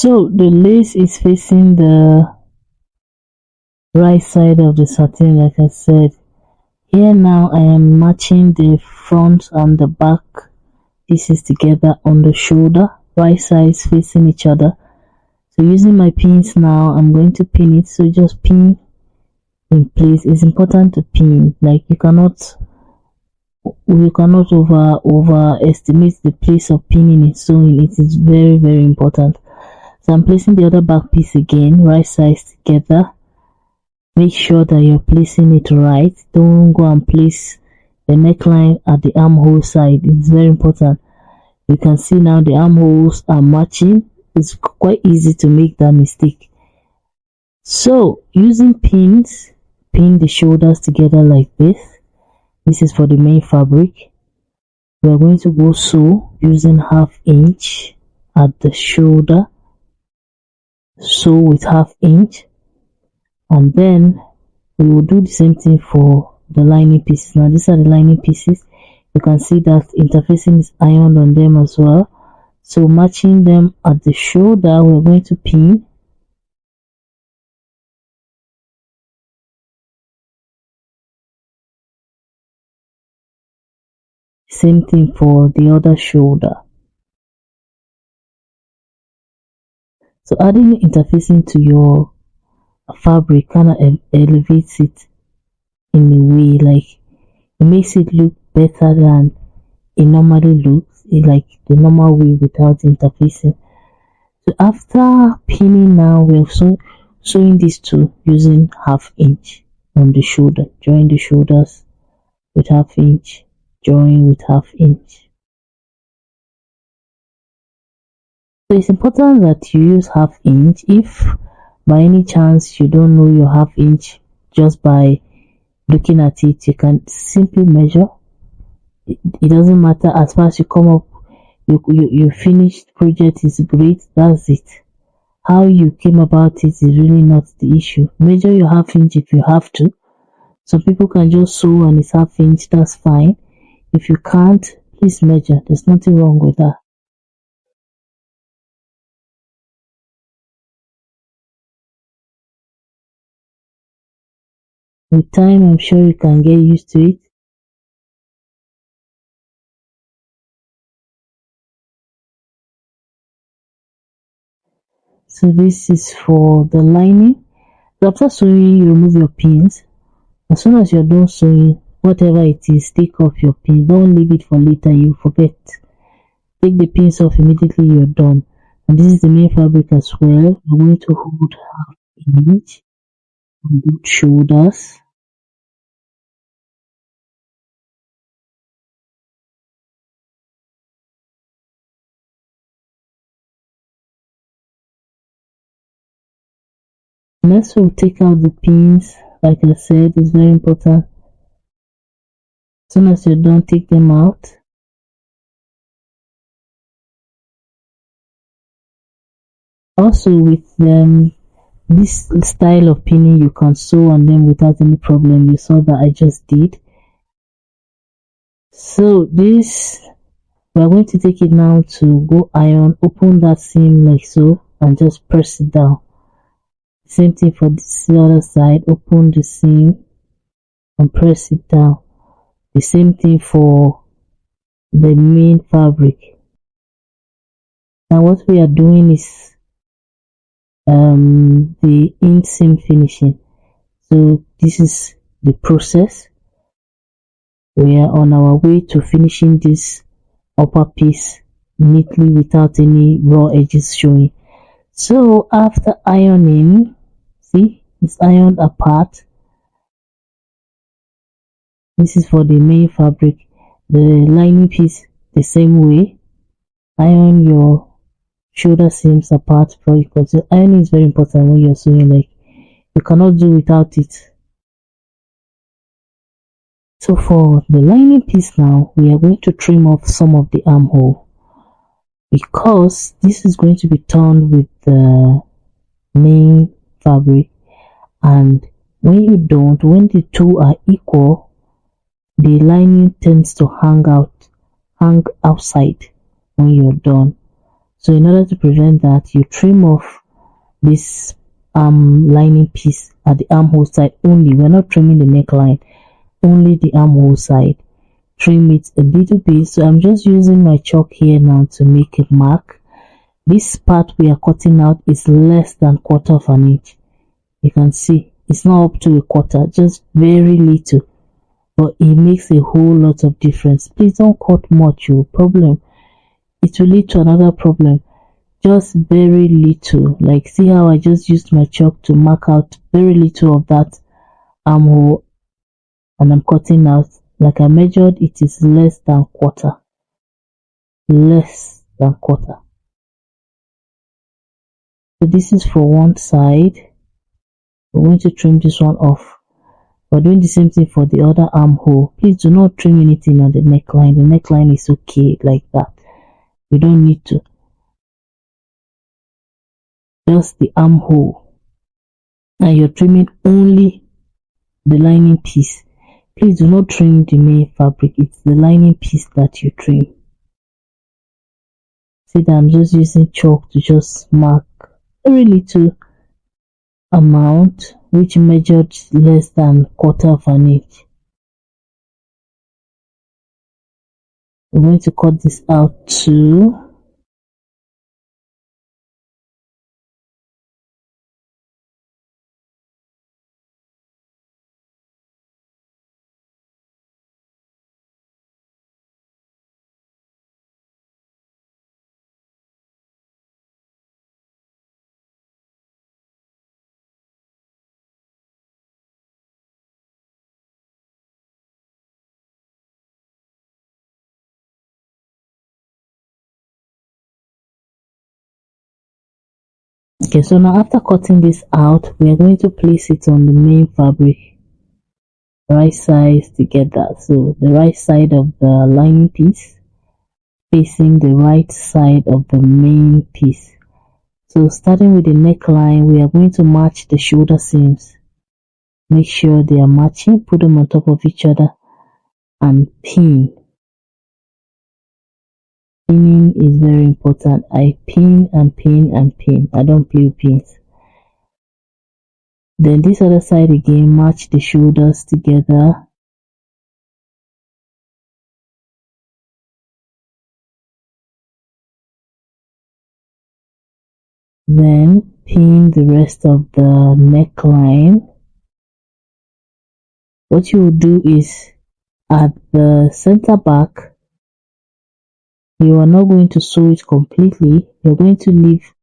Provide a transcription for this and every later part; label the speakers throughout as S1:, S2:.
S1: So the lace is facing the right side of the satin, like I said. Here now I am matching the front and the back pieces together on the shoulder, right sides facing each other. So using my pins now, I'm going to pin it. So just pin in place. It's important to pin. Like you cannot overestimate the place of pinning and sewing. It is very, very important. So I'm placing the other back piece again, right sides together. Make sure that you're placing it right. Don't go and place the neckline at the armhole side. It's very important. You can see now the armholes are matching. It's quite easy to make that mistake. So using pins, pin the shoulders together like this. This is for the main fabric. We are going to go sew using 1/2 inch at the shoulder. Sew with 1/2 inch, and then we will do the same thing for the lining pieces. Now these are the lining pieces. You can see that interfacing is ironed on them as well. So matching them at the shoulder, we're going to pin. Same thing for the other shoulder. So adding interfacing to your fabric kind of elevates it in a way, like it makes it look better than it normally looks, like the normal way without interfacing. So after pinning now, we're sewing these two using 1/2 inch on the shoulder. Join the shoulders with 1/2 inch, join with 1/2 inch. So it's important that you use 1/2 inch. If by any chance you don't know your 1/2 inch, just by looking at it, you can simply measure. It doesn't matter. As far as you come up, you finished project is great. That's it. How you came about it is really not the issue. Measure your 1/2 inch if you have to. Some people can just sew and it's 1/2 inch. That's fine. If you can't, please measure. There's nothing wrong with that. With time, I'm sure you can get used to it. So this is for the lining. So after sewing, you remove your pins. As soon as you're done sewing, whatever it is, take off your pins. Don't leave it for later, you forget. Take the pins off immediately you're done. And this is the main fabric as well. I'm going to hold 1/2 inch on both shoulders. Next, we'll take out the pins. Like I said, it's very important. As soon as you're done, take them out. Also, with this style of pinning, you can sew on them without any problem. You saw that I just did. So this, we're going to take it now to go iron. Open that seam like so and just press it down. Same thing for this other side. Open the seam and press it down. The same thing for the main fabric. Now what we are doing is the inseam finishing. So this is the process. We are on our way to finishing this upper piece neatly without any raw edges showing. So after ironing, see, it's ironed apart. This is for the main fabric. The lining piece the same way. Iron your shoulder seams apart because ironing is very important when you're sewing. Like you cannot do without it. So for the lining piece now, we are going to trim off some of the armhole because this is going to be turned with the main fabric, and when the two are equal, the lining tends to hang outside when you're done. So in order to prevent that, you trim off this lining piece at the armhole side only. We're not trimming the neckline, only the armhole side. Trim it a little bit. So I'm just using my chalk here now to make a mark. This part we are cutting out is less than 1/4 of an inch. You can see it's not up to 1/4, just very little, but it makes a whole lot of difference. Please don't cut much, problem. It will lead to another problem. Just very little. Like, see how I just used my chalk to mark out very little of that armhole, and I'm cutting out. Like I measured, it is less than 1/4. Less than 1/4. So this is for one side. We're going to trim this one off. We're doing the same thing for the other armhole. Please do not trim anything on the neckline. The neckline is okay like that. You don't need to. Just the armhole. And you're trimming only the lining piece. Please do not trim the main fabric. It's the lining piece that you trim. See that I'm just using chalk to just mark very little amount, which measured less than 1/4 of an inch. I'm going to cut this out too. Okay, so now after cutting this out, we are going to place it on the main fabric, right sides together. So the right side of the lining piece facing the right side of the main piece. So starting with the neckline, we are going to match the shoulder seams. Make sure they are matching, put them on top of each other and pin. Pinning is very important. I pin and pin and pin. I don't play with pins. Then this other side again, match the shoulders together. Then pin the rest of the neckline. What you will do is at the center back, you are not going to sew it completely. You're going to leave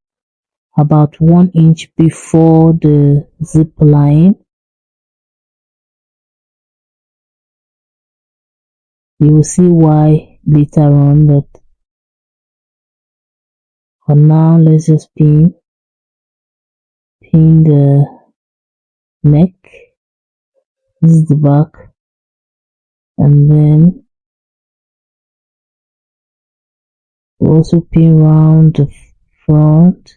S1: about 1 inch before the zip line. You will see why later on, but for now let's just pin the neck. This is the back, and then we'll also pin around the front.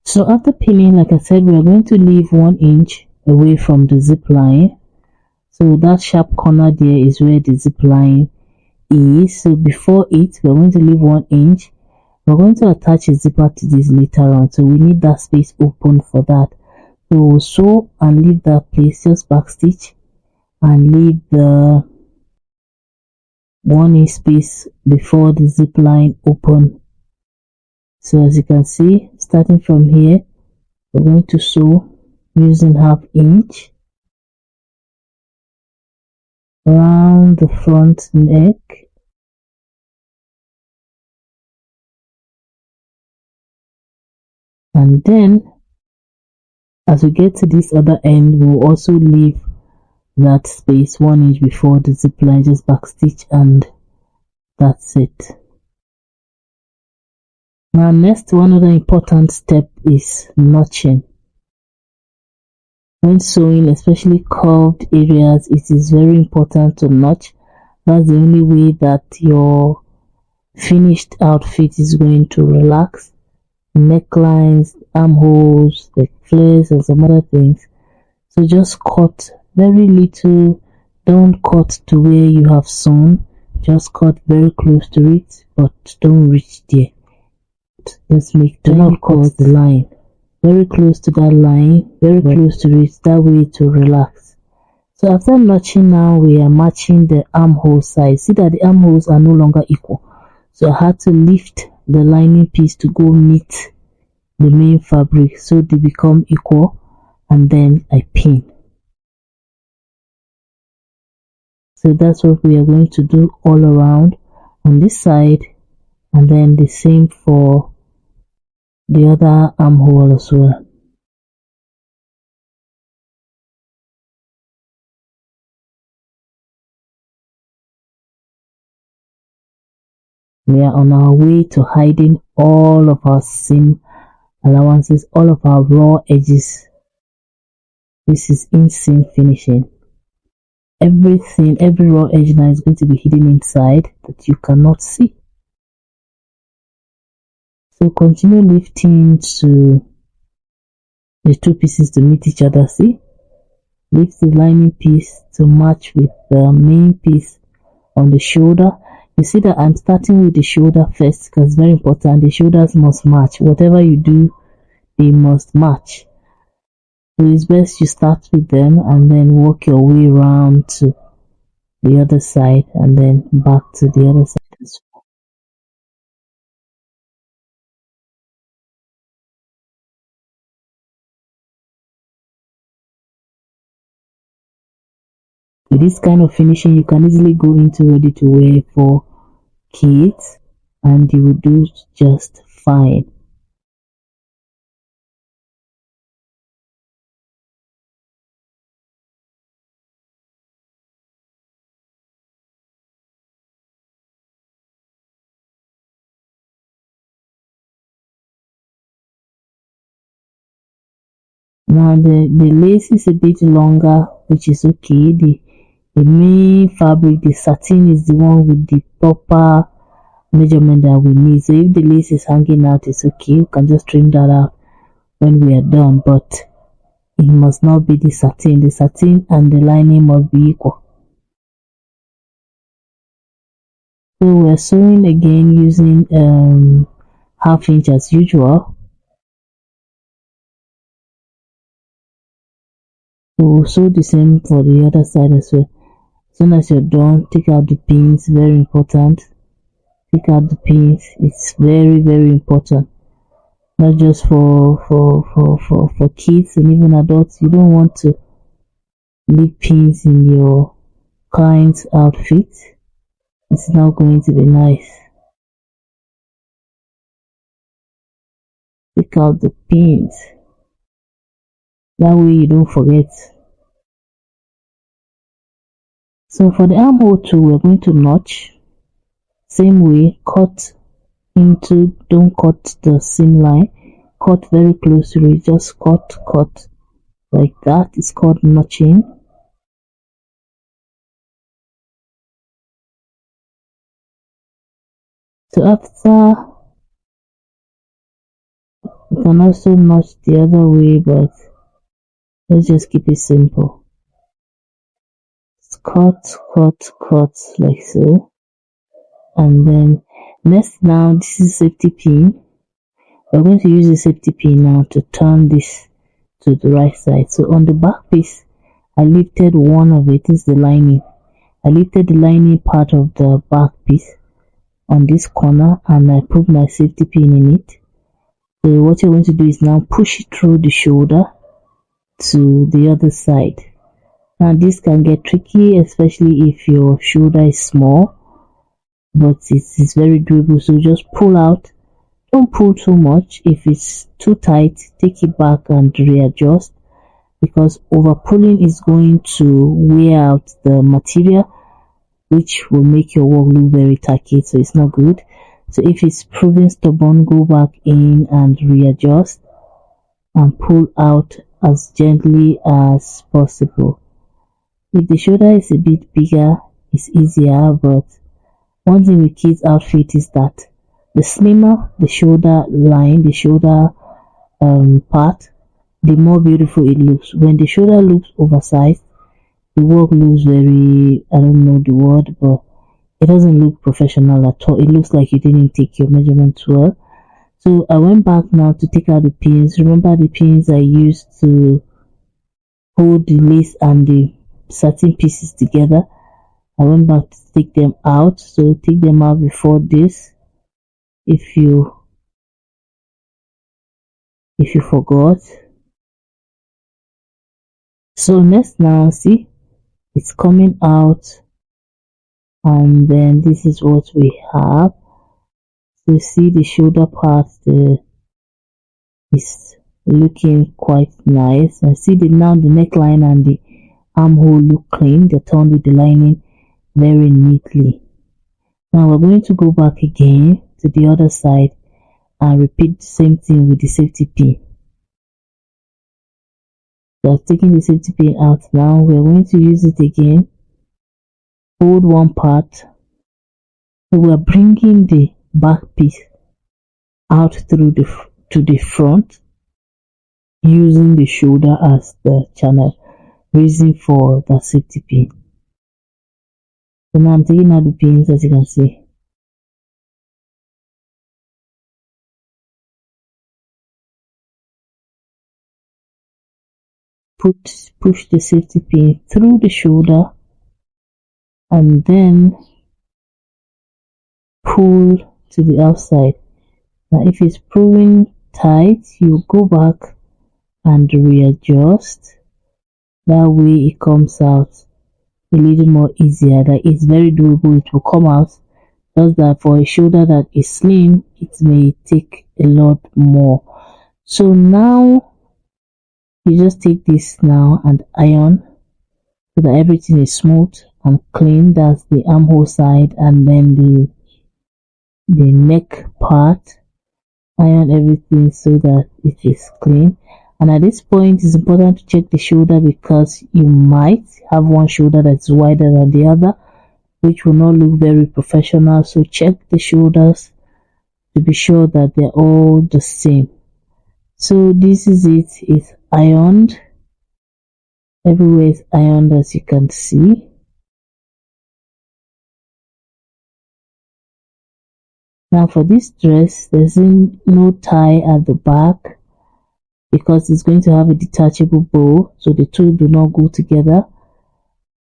S1: So after pinning, like I said, we are going to leave 1 inch away from the zip line. So that sharp corner there is where the zip line is. So before it, we're going to leave 1 inch. We're going to attach a zipper to this later on, so we need that space open for that. So we'll sew and leave that place, just back stitch and leave the 1 inch space before the zip line open. So as you can see, starting from here, we're going to sew using 1/2 inch around the front neck. And then as we get to this other end, we'll also leave that space 1 inch before the zip line, just backstitch, and that's it. Now next, one other important step is notching. When sewing, especially curved areas, it is very important to notch. That's the only way that your finished outfit is going to relax. Necklines, armholes, the flares, and some other things. So just cut very little. Don't cut to where you have sewn. Just cut very close to it, but don't reach there. Just do not cut the line. Very close to that line, very close to it, that way to relax. So after notching, now we are matching the armhole size. See that the armholes are no longer equal. So I had to lift the lining piece to go meet the main fabric so they become equal, and then I pin. So that's what we are going to do all around on this side, and then the same for the other armhole as well. We are on our way to hiding all of our seam allowances, all of our raw edges. This is inseam finishing. Everything, every raw edge now is going to be hidden inside that you cannot see. So continue lifting to the two pieces to meet each other. See, lift the lining piece to match with the main piece on the shoulder. You see that I'm starting with the shoulder first because it's very important. The shoulders must match. Whatever you do, they must match. So it's best you start with them and then work your way around to the other side and then back to the other side as well. With this kind of finishing, you can easily go into ready to wear for kids and you will do just fine. Now the lace is a bit longer, which is okay. The main fabric, the satin, is the one with the proper measurement that we need. So if the lace is hanging out, it's okay. You can just trim that out when we are done, but it must not be the satin. The satin and the lining must be equal. So we're sewing again using 1/2 inch as usual. So we'll sew the same for the other side as well. As soon as you're done, take out the pins. Very important. Take out the pins. It's very, very important. Not just for kids and even adults. You don't want to leave pins in your client's outfit. It's not going to be nice. Take out the pins. That way you don't forget. So for the armhole too, we're going to notch. Same way, cut into, don't cut the seam line. Cut very close to it. Just cut like that. It's called notching. So after, you can also notch the other way, but let's just keep it simple. Cut like so. And then next, now this is safety pin. We're going to use the safety pin now to turn this to the right side. So on the back piece, I lifted one of it, is the lining. I lifted the lining part of the back piece on this corner and I put my safety pin in it. So what you're going to do is now push it through the shoulder to the other side. Now this can get tricky, especially if your shoulder is small, but it is very doable. So just pull out. Don't pull too much. If it's too tight, take it back and readjust. because over pulling is going to wear out the material, which will make your work look very tacky, so it's not good. So if it's proving stubborn, go back in and readjust and pull out as gently as possible. If the shoulder is a bit bigger, it's easier, but one thing with kids outfit is that the slimmer the shoulder line, the shoulder part, the more beautiful it looks. When the shoulder looks oversized, the work looks very, I don't know the word, but it doesn't look professional at all. It looks like you didn't take your measurements well. So I went back now to take out the pins. Remember the pins I used to hold the lace and the satin pieces together? I went back to take them out. So take them out before this if you forgot. So next now, see, it's coming out, and then this is what we have. So see the shoulder part is looking quite nice. And see now the neckline and the armhole look clean. They're turned with the lining very neatly. Now we're going to go back again to the other side and repeat the same thing with the safety pin. So I've taken the safety pin out now. We're going to use it again. Hold one part. So we're bringing the back piece out through to the front, using the shoulder as the channel, reason for the safety pin. So now I'm taking out the pins, as you can see. Push the safety pin through the shoulder and then pull to the outside. Now if it's proving tight, you go back and readjust. That way it comes out a little more easier. That it's very doable, it will come out. Just that for a shoulder that is slim, it may take a lot more. So now you just take this now and iron so that everything is smooth and clean. That's the armhole side, and then the neck part. Iron everything so that it is clean. And at this point it's important to check the shoulder, because you might have one shoulder that's wider than the other, which will not look very professional. So check the shoulders to be sure that they're all the same. So this is it. It's ironed. Everywhere is ironed, as you can see. Now for this dress, there's no tie at the back because it's going to have a detachable bow, so the two do not go together.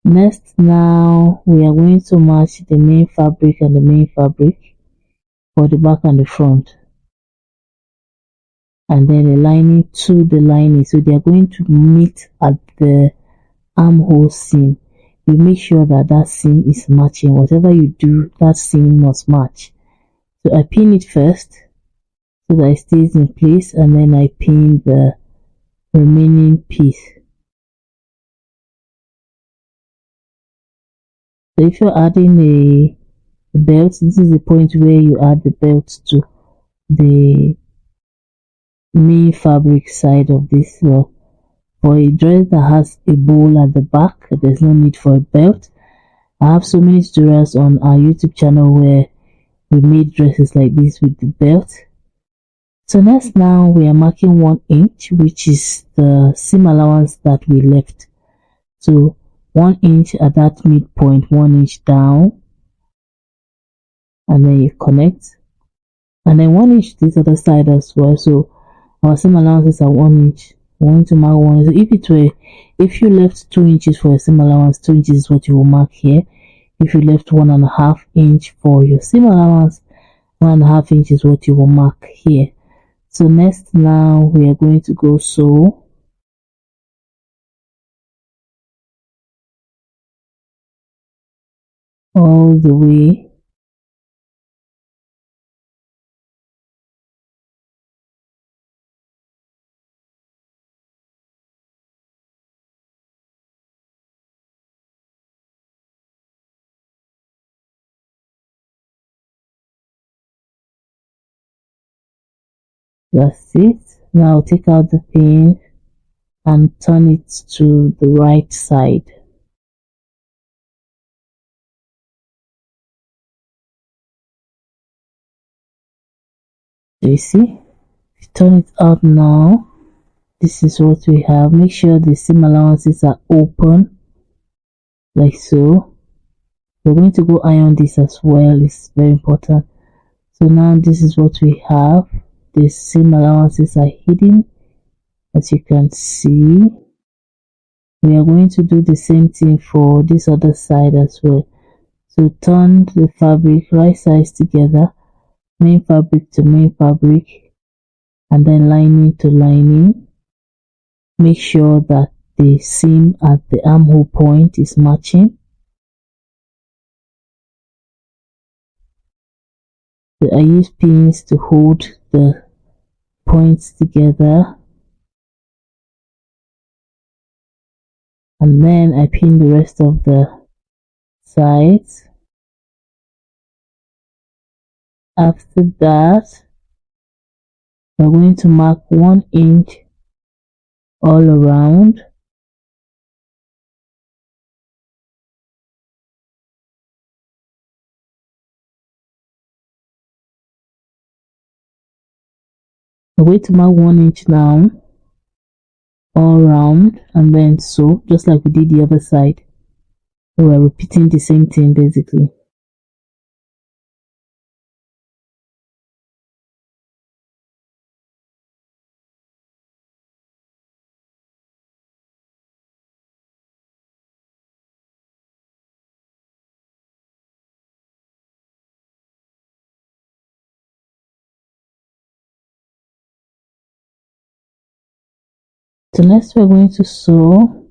S1: Next, now we are going to match the main fabric and the main fabric for the back and the front, and then the lining to the lining. So they are going to meet at the armhole seam. You make sure that that seam is matching. Whatever you do, that seam must match. So I pin it first so that it stays in place, and then I pin the remaining piece. So if you're adding a belt, this is the point where you add the belt to the main fabric side of this. Well, for a dress that has a bowl at the back, there's no need for a belt. I have so many tutorials on our YouTube channel where we made dresses like this with the belt. So next, now we are marking 1 inch, which is the seam allowance that we left. So 1 inch at that midpoint, 1 inch down, and then you connect, and then 1 inch this other side as well. So our seam allowances are 1 inch. We want to mark 1 inch. So if you left 2 inches for your seam allowance, 2 inches is what you will mark here. If you left 1.5 inch for your seam allowance, 1.5 inch is what you will mark here. So next, now we are going to go sew all the way. That's it. Now take out the pin and turn it to the right side. You see, if you turn it out now, this is what we have. Make sure the seam allowances are open, like so. We're going to go iron this as well, it's very important. So now this is what we have. The seam allowances are hidden, as you can see. We are going to do the same thing for this other side as well. So turn the fabric right sides together, main fabric to main fabric, and then lining to lining. Make sure that the seam at the armhole point is matching. So I use pins to hold the points together, and then I pin the rest of the sides. After that, we're going to mark 1 inch all around. We're going to mark 1 inch now all around, and then sew just like we did the other side. So we're repeating the same thing basically. So next we're going to sew.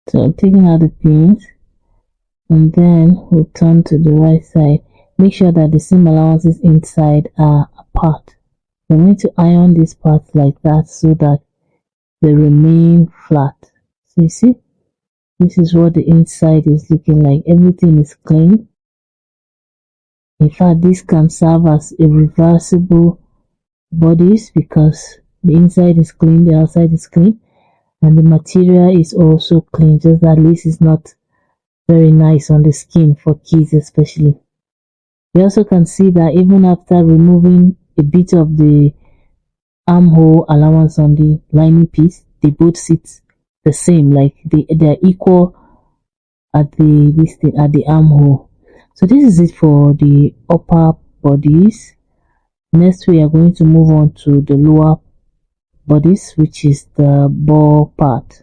S1: So I'm taking out the pins, and then we'll turn to the right side. Make sure that the seam allowances inside are apart. We're going to iron these parts like that so that they remain flat. So you see, this is what the inside is looking like. Everything is clean. In fact, this can serve as a reversible bodice because the inside is clean, the outside is clean, and the material is also clean. Just that lace is not very nice on the skin for kids especially. You also can see that even after removing a bit of the armhole allowance on the lining piece, they both sit the same, like they're equal at the armhole. So this is it for the upper bodies. Next we are going to move on to the lower bodies, which is the ball part.